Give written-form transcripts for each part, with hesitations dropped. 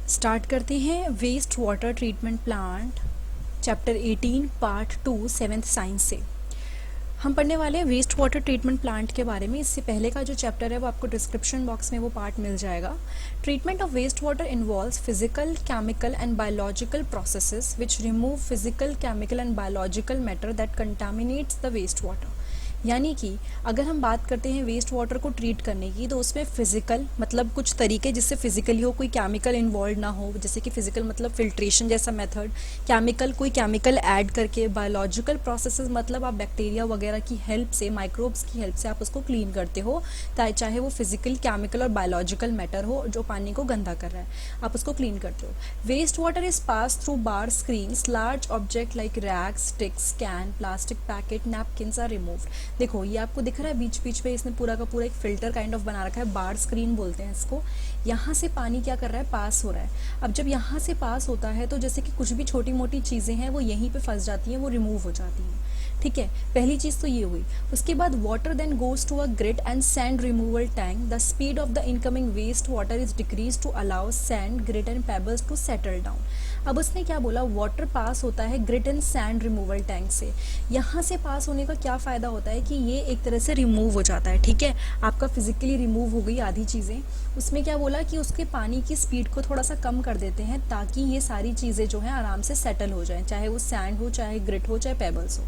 Start करते हैं waste water treatment plant chapter 18 part 2 seventh science से। हम पढ़ने वाले हैं वेस्ट वाटर ट्रीटमेंट प्लांट के बारे में। इससे पहले का जो चैप्टर है वो आपको डिस्क्रिप्शन बॉक्स में वो पार्ट मिल जाएगा। Treatment of waste water involves physical, chemical and biological processes which remove physical, chemical and biological matter that contaminates the waste water. यानी कि अगर हम बात करते हैं वेस्ट वाटर को ट्रीट करने की, तो उसमें फिजिकल मतलब कुछ तरीके जिससे फिजिकली हो, कोई केमिकल इन्वॉल्व ना हो, जैसे कि फिजिकल मतलब फिल्ट्रेशन जैसा मेथड, केमिकल कोई केमिकल ऐड करके, बायोलॉजिकल प्रोसेसेस मतलब आप बैक्टीरिया वगैरह की हेल्प से, माइक्रोब्स की हेल्प से आप उसको क्लीन करते हो, चाहे वो फिजिकल, केमिकल और बायोलॉजिकल मैटर हो जो पानी को गंदा कर रहा है, आप उसको क्लीन करते हो। Waste water is pass through bar screens, large object like rags, sticks, can, plastic packet, napkins are removed. देखो ये आपको दिख रहा है बीच बीच पे इसने पूरा का पूरा एक फिल्टर काइंड ऑफ बना रखा है, बार स्क्रीन बोलते हैं इसको। यहाँ से पानी क्या कर रहा है, पास हो रहा है। अब जब यहाँ से पास होता है तो जैसे कि कुछ भी छोटी मोटी चीज़ें हैं वो यहीं पे फंस जाती हैं, वो रिमूव हो जाती हैं। ठीक है, पहली चीज़ तो ये हुई। उसके बाद water then goes to a grit and sand removal tank. The speed of the incoming waste water is decrease to allow sand, grit and pebbles to settle down. अब उसने क्या बोला, वाटर पास होता है grit and sand removal tank से। यहाँ से पास होने का क्या फ़ायदा होता है कि ये एक तरह से रिमूव हो जाता है। ठीक है, आपका फिजिकली रिमूव हो गई आधी चीज़ें। उसमें क्या बोला कि उसके पानी की स्पीड को थोड़ा सा कम कर देते हैं ताकि ये सारी चीज़ें जो हैं आराम से सेटल हो जाएं, चाहे वो सैंड हो, चाहे ग्रिट हो, चाहे पेबल्स हो।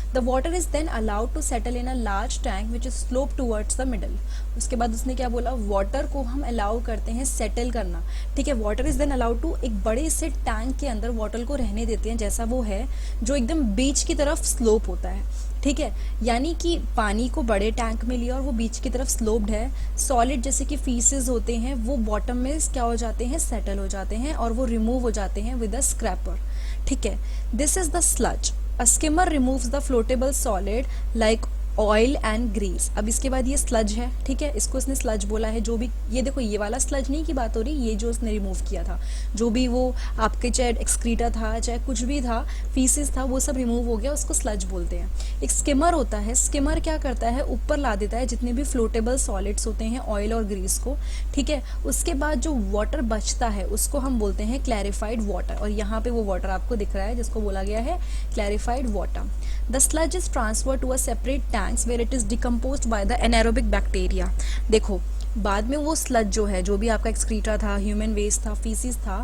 The water is then allowed to settle in a large tank which is sloped towards the middle. उसके बाद उसने क्या बोला, वाटर को हम अलाउ करते हैं सेटल करना। ठीक है, water is then allowed to, एक बड़े से टैंक के अंदर वाटर को रहने देते हैं जैसा वो है, जो एकदम बीच की तरफ स्लोप होता है। ठीक है, यानी कि पानी को बड़े टैंक में लिया और वो बीच की तरफ स्लोप्ड है। सॉलिड जैसे कि फीसेस होते हैं वो बॉटम में क्या हो जाते हैं, सेटल हो जाते हैं और वो रिमूव हो जाते हैं विद अ स्क्रैपर। ठीक है, this is the sludge. A skimmer removes the floatable solid like oil and grease. अब इसके बाद ये स्लज है। ठीक है, इसको इसने स्लज बोला है। जो भी ये देखो, ये वाला स्लज नहीं की बात हो रही, ये जो उसने रिमूव किया था, जो भी वो आपके चाहे एक्सक्रीटा था, चाहे कुछ भी था, फीसिस था, वो सब रिमूव हो गया, उसको स्लज बोलते हैं। एक स्किमर होता है, स्किमर क्या करता है, ऊपर ला देता है जितने भी फ्लोटेबल सॉलिड्स होते हैं, ऑयल और ग्रीस को। ठीक है, उसके बाद जो वाटर बचता है उसको हम बोलते हैं क्लैरिफाइड वाटर, और यहाँ पे वो वाटर आपको दिख रहा है जिसको बोला गया है clarified water. The sludge is transfer to a separate tanks where it is decomposed by the anaerobic bacteria. देखो बाद में वो स्लज जो है, जो भी आपका एक्सक्रीटा था, ह्यूमन वेस्ट था, फीसिस था,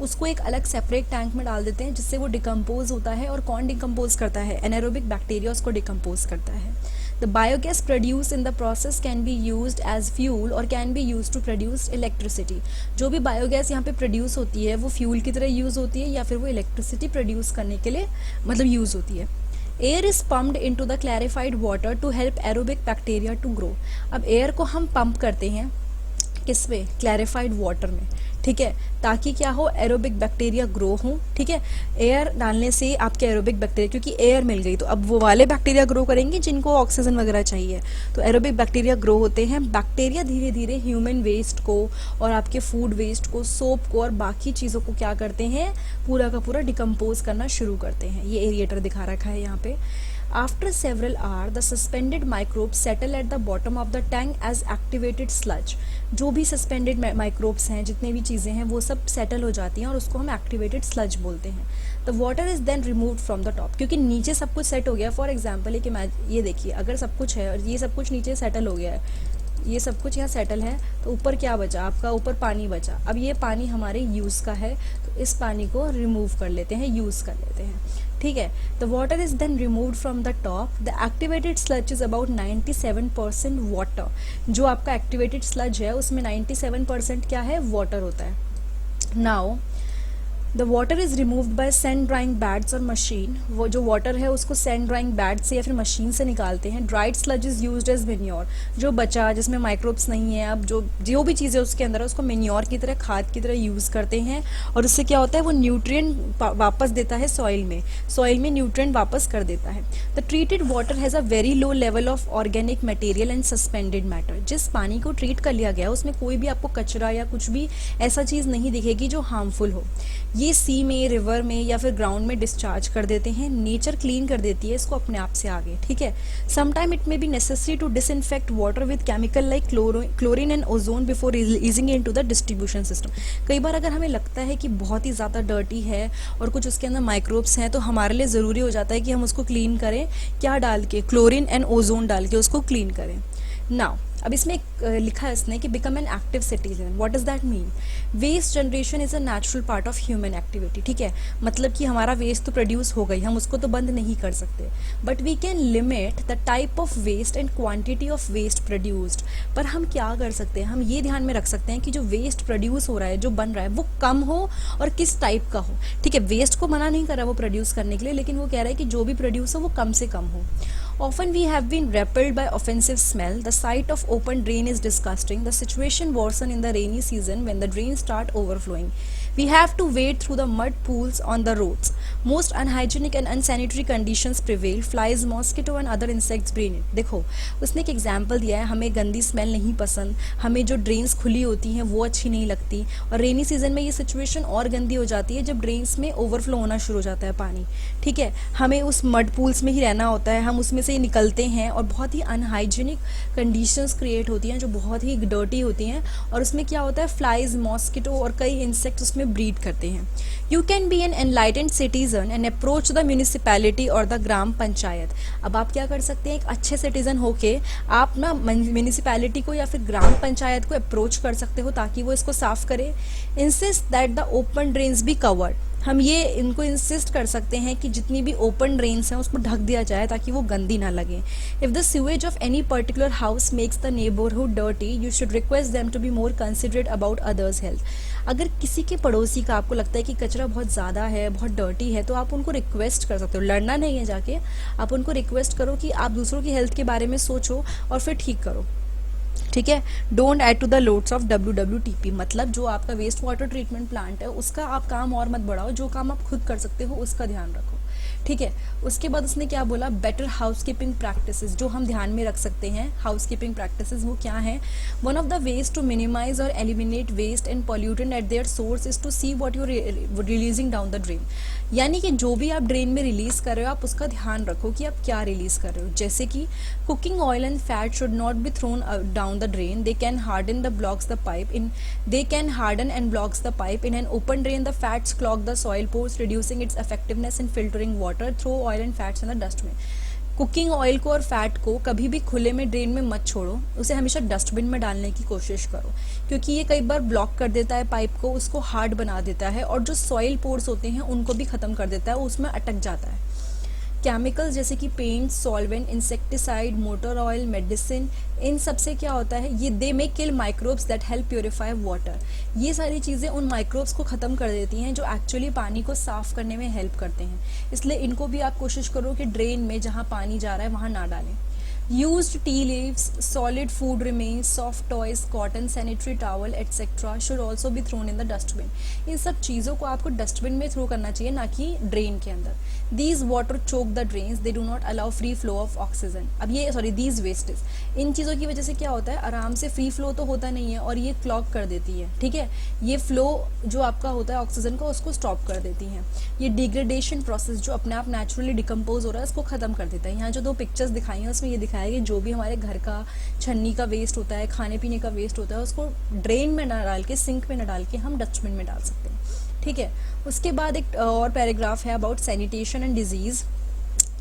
उसको एक अलग सेपरेट टैंक में डाल देते हैं जिससे वो डिकम्पोज होता है। और कौन डिकम्पोज करता है, एनारोबिक बैक्टीरिया उसको डिकम्पोज करता है। The biogas produce in the process can be used as fuel और can be use to produce electricity. जो भी बायोगैस यहाँ पे प्रोड्यूस होती है वो फ्यूल की तरह यूज़ होती है या फिर वो इलेक्ट्रिसिटी प्रोड्यूस करने के लिए मतलब यूज़ होती है। Air is pumped into the clarified water to help aerobic bacteria to grow. अब एयर को हम पंप करते हैं किसमें, क्लैरिफाइड वाटर में। ठीक है, ताकि क्या हो, एरोबिक बैक्टीरिया ग्रो हो। ठीक है, एयर डालने से आपके एरोबिक बैक्टीरिया, क्योंकि एयर मिल गई तो अब वो वाले बैक्टीरिया ग्रो करेंगे जिनको ऑक्सीजन वगैरह चाहिए, तो एरोबिक बैक्टीरिया ग्रो होते हैं। बैक्टीरिया धीरे धीरे ह्यूमन वेस्ट को और आपके फूड वेस्ट को, सोप को और बाकी चीज़ों को क्या करते हैं, पूरा का पूरा डिकम्पोज करना शुरू करते हैं। ये एरिएटर दिखा रखा है यहाँ पे। After several hours, the suspended microbes settle at the bottom of the tank as activated sludge. जो भी सस्पेंडेड माइक्रोब्स हैं, जितने भी चीज़ें हैं, वो सब सेटल हो जाती हैं और उसको हम एक्टिवेटेड स्लज बोलते हैं। The water is then removed from the top, क्योंकि नीचे सब कुछ सेट हो गया। फॉर एग्जाम्पल ये देखिए, अगर सब कुछ है और ये सब कुछ नीचे सेटल हो गया है, ये सब कुछ यहाँ सेटल है, तो ऊपर क्या बचा आपका, ऊपर पानी बचा। अब ये पानी हमारे यूज़ का है, तो इस पानी को रिमूव कर लेते हैं, यूज़ कर लेते हैं। ठीक है, the water is then removed from the top. The activated sludge is about 97% water. जो आपका एक्टिवेटेड स्लज है उसमें 97% क्या है, वाटर होता है। Now the water is removed by sand drying beds और मशीन। वो जो वाटर है उसको सैंड ड्राइंग बैड से या फिर मशीन से निकालते हैं। Dried sludge is used as manure. जो बचा, जिसमें माइक्रोब्स नहीं है, अब जो भी चीज़ें उसके अंदर है उसको मेन्योर की तरह, खाद की तरह यूज़ करते हैं। और उससे क्या होता है, वो न्यूट्रिएंट वापस देता है सॉइल में न्यूट्रिएंट वापस कर देता है। The treated water has a very low level of organic material and suspended matter. जिस पानी को ट्रीट कर लिया गया उसमें कोई भी आपको कचरा या कुछ भी ऐसा चीज़ नहीं दिखेगी जो हार्मफुल हो। ये सी में, रिवर में या फिर ग्राउंड में डिस्चार्ज कर देते हैं। नेचर क्लीन कर देती है इसको अपने आप से आगे, ठीक है। Sometime it may be necessary to disinfect water with chemical like chlorine and ozone before releasing it to the distribution system. कई बार अगर हमें लगता है कि बहुत ही ज़्यादा डर्टी है और कुछ उसके अंदर माइक्रोब्स हैं, तो हमारे लिए ज़रूरी हो जाता है कि हम उसको क्लीन करें, क्या डाल के, क्लोरीन एंड ओजोन डाल के उसको क्लीन करें। नाउ अब इसमें लिखा है इसने कि become an active citizen. What does that mean? Waste generation is a natural part of human activity, ठीक है। मतलब कि हमारा वेस्ट तो प्रोड्यूस हो गई, हम उसको तो बंद नहीं कर सकते, but we can limit the type of waste and quantity of waste produced. पर हम क्या कर सकते हैं, हम ये ध्यान में रख सकते हैं कि जो वेस्ट प्रोड्यूस हो रहा है, जो बन रहा है, वो कम हो और किस टाइप का हो, ठीक है। वेस्ट को मना नहीं कर रहा वो प्रोड्यूस करने के लिए, लेकिन वो कह रहा है कि जो भी प्रोड्यूस हो वो कम से कम हो। Often we have been repelled by offensive smell. The sight of open drain is disgusting. The situation worsens in the rainy season when the drains start overflowing. We have to wade through the mud pools on the roads. Most unhygienic and unsanitary conditions prevail. Flies, mosquito and other insects breed it. देखो उसने एक example दिया है, हमें गंदी smell नहीं पसंद, हमें जो ड्रेन्स खुली होती हैं वो अच्छी नहीं लगती, और रेनी सीजन में ये सिचुएशन और गंदी हो जाती है जब ड्रेन्स में ओवरफ्लो होना शुरू हो जाता है पानी, ठीक है। हमें उस मड पूल्स में ही रहना होता है, हम उसमें से निकलते हैं और बहुत ही अनहाइजीनिक कंडीशंस क्रिएट होती हैं जो बहुत ही डर्टी होती हैं, और उसमें क्या होता है, फ्लाइज, मॉस्किटो और कई इंसेक्ट उसमें ब्रीड करते हैं। You can be an enlightened citizen and approach the municipality और द ग्राम पंचायत। अब आप क्या कर सकते हैं, एक अच्छे सिटीजन होके आप ना म्यूनिसिपैलिटी को या फिर ग्राम पंचायत को अप्रोच कर सकते हो ताकि वो इसको साफ करे। Insist that the open drains be covered. हम ये इनको इंसिस्ट कर सकते हैं कि जितनी भी ओपन ड्रेन्स हैं उसको ढक दिया जाए ताकि वो गंदी ना लगे। If the sewage of any particular house makes the neighbourhood dirty, you should request them to be more considerate about others health. अगर किसी के पड़ोसी का आपको लगता है कि कचरा बहुत ज़्यादा है, बहुत डर्टी है, तो आप उनको रिक्वेस्ट कर सकते हो, लड़ना नहीं है जाके, आप उनको रिक्वेस्ट करो कि आप दूसरों की हेल्थ के बारे में सोचो और फिर ठीक करो, ठीक है। Don't add to the loads of WWTP, मतलब जो आपका वेस्ट वाटर ट्रीटमेंट प्लांट है उसका आप काम और मत बढ़ाओ, जो काम आप खुद कर सकते हो उसका ध्यान रखो, ठीक है। उसके बाद उसने क्या बोला, बेटर हाउसकीपिंग प्रैक्टिसेस, जो हम ध्यान में रख सकते हैं हाउसकीपिंग प्रैक्टिसेस वो क्या है। One of the ways to minimise और eliminate waste and pollutant at their source is to see what you releasing down the drain. यानी कि जो भी आप ड्रेन में रिलीज कर रहे हो आप उसका ध्यान रखो कि आप क्या रिलीज कर रहे हो। जैसे कि cooking oil and fat should not be thrown down the drain. They can harden the blocks the pipe in. They can harden and blocks the pipe in an open drain. The fats clog the soil pores, reducing its effectiveness in filtering water. Throw oil and fats in the dustbin. Cooking oil को और fat को कभी भी खुले में drain में मत छोड़ो, उसे हमेशा डस्टबिन में डालने की कोशिश करो, क्योंकि ये कई बार ब्लॉक कर देता है पाइप को, उसको हार्ड बना देता है और जो सॉइल पोर्स होते हैं उनको भी ख़त्म कर देता है, उसमें अटक जाता है। केमिकल्स जैसे कि paint, solvent, insecticide, motor oil, medicine, इन सब से क्या होता है, ये they may kill microbes that help purify water. ये सारी चीज़ें उन माइक्रोब्स को ख़त्म कर देती हैं जो एक्चुअली पानी को साफ़ करने में हेल्प करते हैं। इसलिए इनको भी आप कोशिश करो कि ड्रेन में जहाँ पानी जा रहा है वहाँ ना डालें। Used tea leaves, solid food remains, soft toys, cotton, sanitary towel, etc. should also be thrown in the dustbin. इन सब चीज़ों को आपको डस्टबिन में थ्रो करना चाहिए, ना कि ड्रेन के अंदर। These water choke the drains, they do not allow free flow of oxygen. अब ये these wastes, इन चीज़ों की वजह से क्या होता है, आराम से फ्री फ्लो तो होता नहीं है और ये क्लॉग कर देती है, ठीक है। ये फ्लो जो आपका होता है ऑक्सीजन का उसको स्टॉप कर देती हैं। ये डिग्रेडेशन प्रोसेस जो अपने आप नेचुरली डिकम्पोज हो रहा है उसको ख़त्म कर देता है। यहाँ जो दो पिक्चर्स दिखाई हैं उसमें ये दिखाया है कि जो भी हमारे घर का छन्नी का वेस्ट होता है, खाने पीने का वेस्ट होता है, उसको ड्रेन में ना डाल के, सिंक में ना डाल के हम डस्टबिन में डाल सकते हैं, ठीक है। उसके बाद एक और पैराग्राफ है अबाउट सैनिटेशन एंड डिजीज़।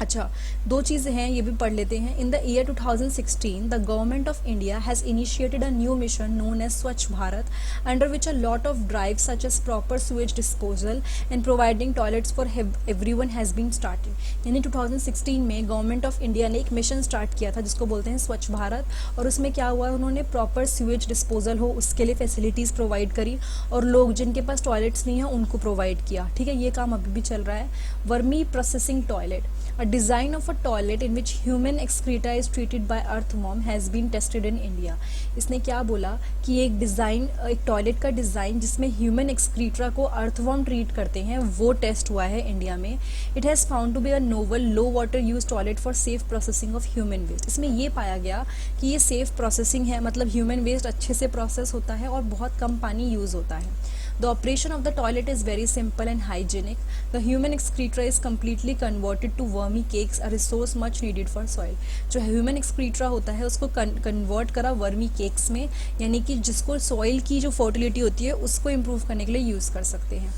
अच्छा, दो चीज़ें हैं, ये भी पढ़ लेते हैं। In the year 2016 the government of India has initiated a new mission known as Swachh Bharat, under which a lot of drives such as proper sewage disposal and providing toilets for everyone has been started. यानी 2016 में government of India ने एक mission start किया था जिसको बोलते हैं स्वच्छ भारत, और उसमें क्या हुआ, उन्होंने प्रॉपर सुएज डिस्पोजल हो उसके लिए फैसिलिटीज़ प्रोवाइड करी और लोग जिनके पास टॉयलेट्स नहीं हैं उनको प्रोवाइड किया, ठीक है। ये काम अभी भी चल रहा है। Vermi processing toilet, a design of a toilet in which human excreta is treated by earthworm has been tested in India. इसने क्या बोला कि एक डिज़ाइन, एक टॉयलेट का डिज़ाइन जिसमें ह्यूमन एक्सक्रीटा को अर्थवर्म ट्रीट करते हैं वो टेस्ट हुआ है इंडिया में। It has found to be a novel low water use toilet for safe processing of human waste. इसमें ये पाया गया कि ये सेफ प्रोसेसिंग है, मतलब ह्यूमन वेस्ट अच्छे से प्रोसेस होता है और बहुत कम पानी यूज़ होता है। The operation of the toilet is very simple and hygienic. The human excreta is completely converted to vermi cakes, a resource much needed for soil. जो ह्यूमन एक्सक्रीटरा होता है उसको कन्वर्ट करा वर्मी केक्स में, यानी कि जिसको सॉइल की जो फर्टिलिटी होती है उसको इम्प्रूव करने के लिए यूज़ कर सकते हैं.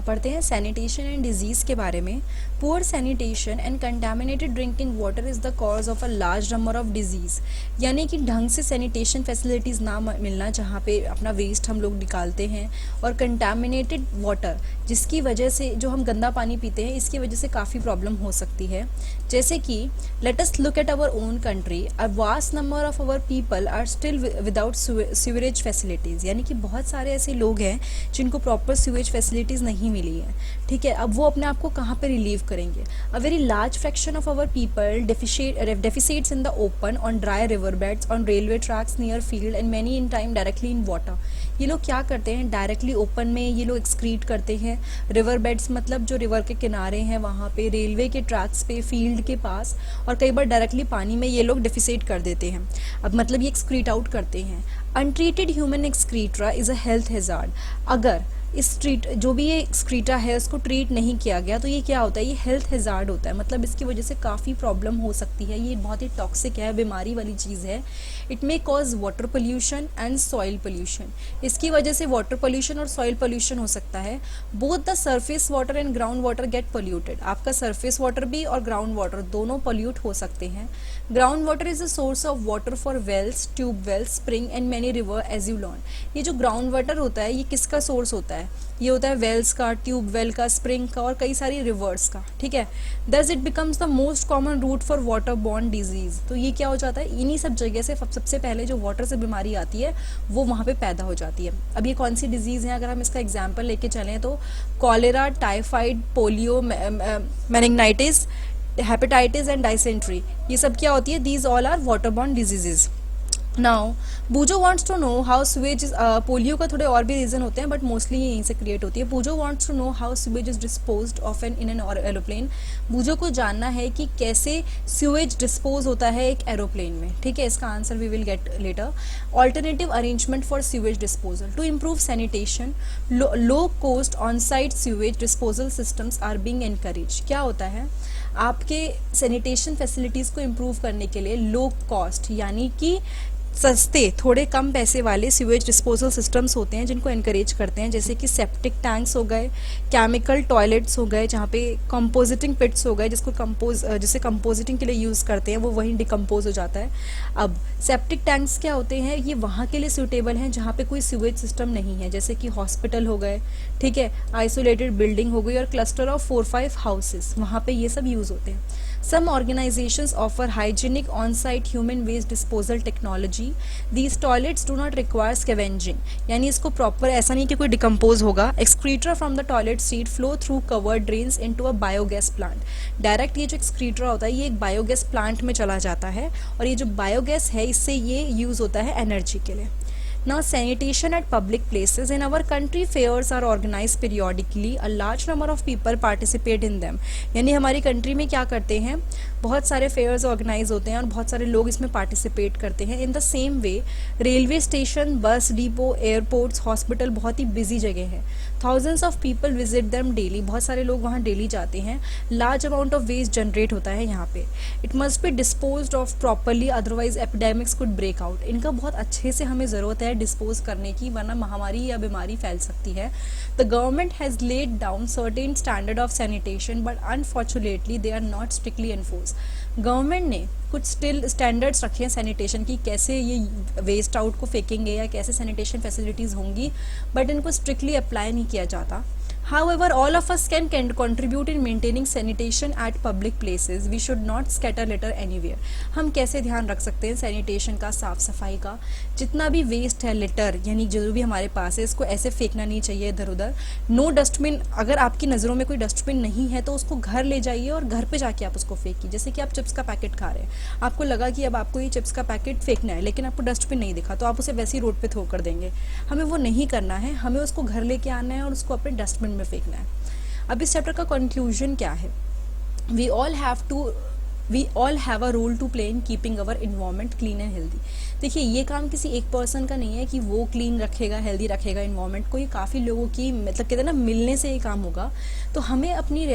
पढ़ते हैं सैनिटेशन एंड डिजीज़ के बारे में. Poor sanitation and contaminated drinking water is the cause of a large number of disease. यानी कि ढंग से सैनिटेशन फैसिलिटीज़ ना मिलना जहाँ पे अपना वेस्ट हम लोग निकालते हैं, और कंटामिनेटेड वाटर जिसकी वजह से जो हम गंदा पानी पीते हैं इसकी वजह से काफ़ी प्रॉब्लम हो सकती है. जैसे कि let us look at our own country. A vast number of our people are still without sewerage facilities. यानी कि बहुत सारे ऐसे लोग हैं जिनको प्रॉपर सीवेज फैसिलिटीज़ नहीं मिली है. ठीक है, अब वो अपने आप को कहाँ पे रिलीव करेंगे. A very large fraction of our people defecates in the open on dry river beds, on railway tracks near field and many in time directly in water. ये लोग क्या करते हैं, डायरेक्टली ओपन में ये लोग एक्सक्रीट करते हैं. रिवर बेड्स मतलब जो रिवर के किनारे हैं वहाँ पे, रेलवे के ट्रैक्स पे, फील्ड के पास, और कई बार डायरेक्टली पानी में ये लोग डेफिसिट कर देते हैं. अब मतलब ये एक्सक्रीट आउट करते हैं. Untreated human excreta is a health hazard. अगर इस जो भी ये एक्सक्रीटा है उसको ट्रीट नहीं किया गया तो ये क्या होता है, ये हेल्थ हैजार्ड होता है. मतलब इसकी वजह से काफ़ी प्रॉब्लम हो सकती है. ये बहुत ही टॉक्सिक है, बीमारी वाली चीज़ है. It may cause water pollution and soil pollution. इसकी वजह से वाटर पोल्यूशन और सॉइल पोल्यूशन हो सकता है. Both the surface water and ground water get polluted. आपका सरफेस वाटर भी और ग्राउंड वाटर दोनों पोल्यूट हो सकते हैं. Ground water is a source of water for wells, tube wells, spring and many river as you learn. ये जो ground water होता है ये किसका सोर्स होता है, ये होता है वेल्स का, ट्यूब वेल का, स्प्रिंग का और कई सारी रिवर्स का. ठीक है, thus it becomes the most common route for water borne disease. तो ये क्या हो जाता है, इन्हीं सब जगह से सबसे पहले जो वाटर से बीमारी आती है वो वहाँ पे पैदा हो जाती है. अब ये कौन सी डिजीज़ है, अगर हम इसका एग्जाम्पल लेके चलें तो cholera, typhoid, polio, meningitis, hepatitis and dysentery, ये सब क्या होती है, these all are water borne diseases. Now Pujo wants to know how sewage is, polio का थोड़े और भी रीज़न होते हैं बट मोस्टली ये यहीं से क्रिएट होती है. Pujo wants to know how sewage is disposed of in an aeroplane. Pujo को जानना है कि कैसे स्वेज डिस्पोज होता है एक एरोप्लेन में. ठीक है, इसका answer we will get later. Alternative arrangement for sewage disposal. To improve sanitation, low cost on site sewage disposal systems are being encourage. क्या होता है, आपके सैनिटेशन फैसिलिटीज़ को इम्प्रूव करने के लिए लो कॉस्ट यानी कि सस्ते, थोड़े कम पैसे वाले सीवेज डिस्पोजल सिस्टम्स होते हैं जिनको एनकरेज करते हैं. जैसे कि सेप्टिक टैंक्स हो गए, केमिकल टॉयलेट्स हो गए, जहाँ पे कंपोजिटिंग पिट्स हो गए जिसे कंपोजिटिंग के लिए यूज़ करते हैं, वो वहीं डिकम्पोज हो जाता है. अब सेप्टिक टैंक्स क्या होते हैं, ये वहाँ के लिए सूटेबल हैं जहाँ पे कोई सीवेज सिस्टम नहीं है. जैसे कि हॉस्पिटल हो गए, ठीक है, आइसोलेटेड बिल्डिंग हो गई और क्लस्टर ऑफ 4-5 हाउसेस, वहाँ पे ये सब यूज़ होते हैं. Some organizations offer hygienic on-site human waste disposal technology. These toilets do not require scavenging. यानी इसको प्रॉपर ऐसा नहीं कि कोई डिकम्पोज होगा. Excreta from the toilet seat flow through covered drains into a biogas plant. Direct ये जो excreta होता है ये एक बायोगैस प्लांट में चला जाता है और ये जो बायोगैस है इससे ये यूज़ होता है एनर्जी के लिए. Now sanitation at public places in our country, fairs are organized periodically. A large number of people participate in them. यानी हमारी कंट्री में क्या करते हैं, बहुत सारे फेयर्स ऑर्गेनाइज होते हैं और बहुत सारे लोग इसमें पार्टिसिपेट करते हैं. In the same way railway station, bus depot, airports, hospital बहुत ही बिजी जगह है. Thousands of people visit them daily. बहुत सारे लोग वहाँ डेली जाते हैं. Large amount of waste generate होता है यहाँ पे. It must be disposed of properly, otherwise epidemics could break out. इनका बहुत अच्छे से हमें ज़रूरत है डिस्पोज करने की, वरना महामारी या बीमारी फैल सकती है. The government has laid down certain standard of sanitation but unfortunately they are not strictly enforce. Government ने कुछ स्टिल स्टैंडर्ड्स रखे हैं सैनिटेशन की, कैसे ये वेस्ट आउट को फेंकेंगे या कैसे सैनिटेशन फैसिलिटीज़ होंगी, बट इनको स्ट्रिक्टली अप्लाई नहीं किया जाता. However, all of us can contribute in maintaining sanitation at public places. We should not scatter litter anywhere. हम कैसे ध्यान रख सकते हैं सैनिटेशन का, साफ़ सफाई का. जितना भी वेस्ट है, लिटर यानी जो भी हमारे पास है, इसको ऐसे फेंकना नहीं चाहिए इधर उधर. No dustbin. अगर आपकी नज़रों में कोई डस्टबिन नहीं है तो उसको घर ले जाइए और घर पे जाके आप उसको फेंकिए. जैसे कि आप चिप्स का पैकेट खा रहे हैं, आपको लगा कि अब आपको ये चिप्स का पैकेट फेंकना है लेकिन आपको डस्टबिन नहीं दिखा तो आप उसे वैसे ही रोड पे थ्रो कर देंगे. हमें वो नहीं करना है, हमें उसको घर लेके आना है और उसको अपने डस्टबिन में फेंकना है. अब इस चैप्टर का कंक्लूजन क्या है, we all have a role to play in keeping our environment clean and healthy. देखिए ये काम किसी एक पर्सन का नहीं है कि वो क्लीन रखेगा, हेल्दी रखेगा इन्वायरमेंट को, ये काफ़ी लोगों की मतलब कहते हैं ना मिलने से ये काम होगा। तो हमें अपनी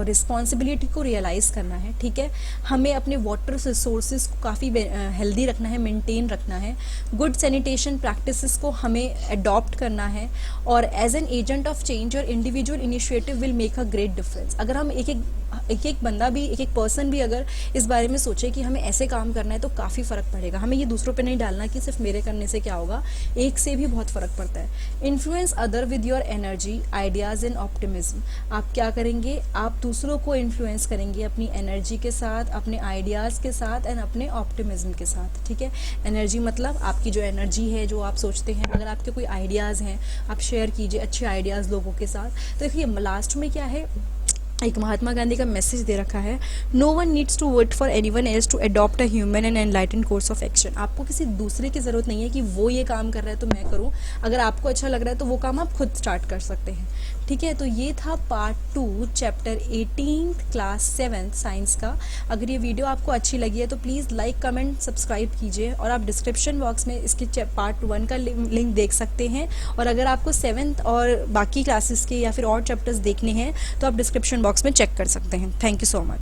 रिस्पॉन्सिबिलिटी को रियलाइज़ करना है, ठीक है। हमें अपने वाटर सोर्सेज को काफ़ी हेल्दी रखना है, मेंटेन रखना है। गुड सैनिटेशन प्रैक्टिसेस को हमें अडॉप्ट करना है, और as an agent of change और individual initiative will make a great difference. अगर हम एक बंदा भी, एक पर्सन भी अगर इस बारे में सोचे कि हमें ऐसे काम करना है तो काफ़ी फ़र्क पड़ेगा। हमें ये दूसरों पे नहीं डालना कि सिर्फ मेरे करने से क्या होगा, एक से भी बहुत फ़र्क पड़ता है। Influence other with your energy, ideas and optimism. आप क्या करेंगे, आप दूसरों को इन्फ्लुएंस करेंगे अपनी एनर्जी के साथ, अपने आइडियाज़ के साथ एंड अपने ऑप्टिमिज्म के साथ, ठीक है। एनर्जी मतलब आपकी जो एनर्जी है, जो आप सोचते हैं, अगर आपके कोई आइडियाज़ हैं आप शेयर कीजिए अच्छे आइडियाज़ लोगों के साथ। तो देखिए लास्ट में क्या है, एक महात्मा गांधी का मैसेज दे रखा है, no one needs to wait for anyone else to adopt a human and enlightened course of action. आपको किसी दूसरे की ज़रूरत नहीं है कि वो ये काम कर रहा है तो मैं करूं। अगर आपको अच्छा लग रहा है तो वो काम आप खुद स्टार्ट कर सकते हैं, ठीक है। तो ये था पार्ट 2 चैप्टर 18 क्लास 7 साइंस का। अगर ये वीडियो आपको अच्छी लगी है तो प्लीज़ लाइक कमेंट सब्सक्राइब कीजिए, और आप डिस्क्रिप्शन बॉक्स में इसके पार्ट 1 का लिंक देख सकते हैं। और अगर आपको 7th और बाकी क्लासेस के या फिर और चैप्टर्स देखने हैं तो आप डिस्क्रिप्शन बॉक्स में चेक कर सकते हैं। Thank you so much.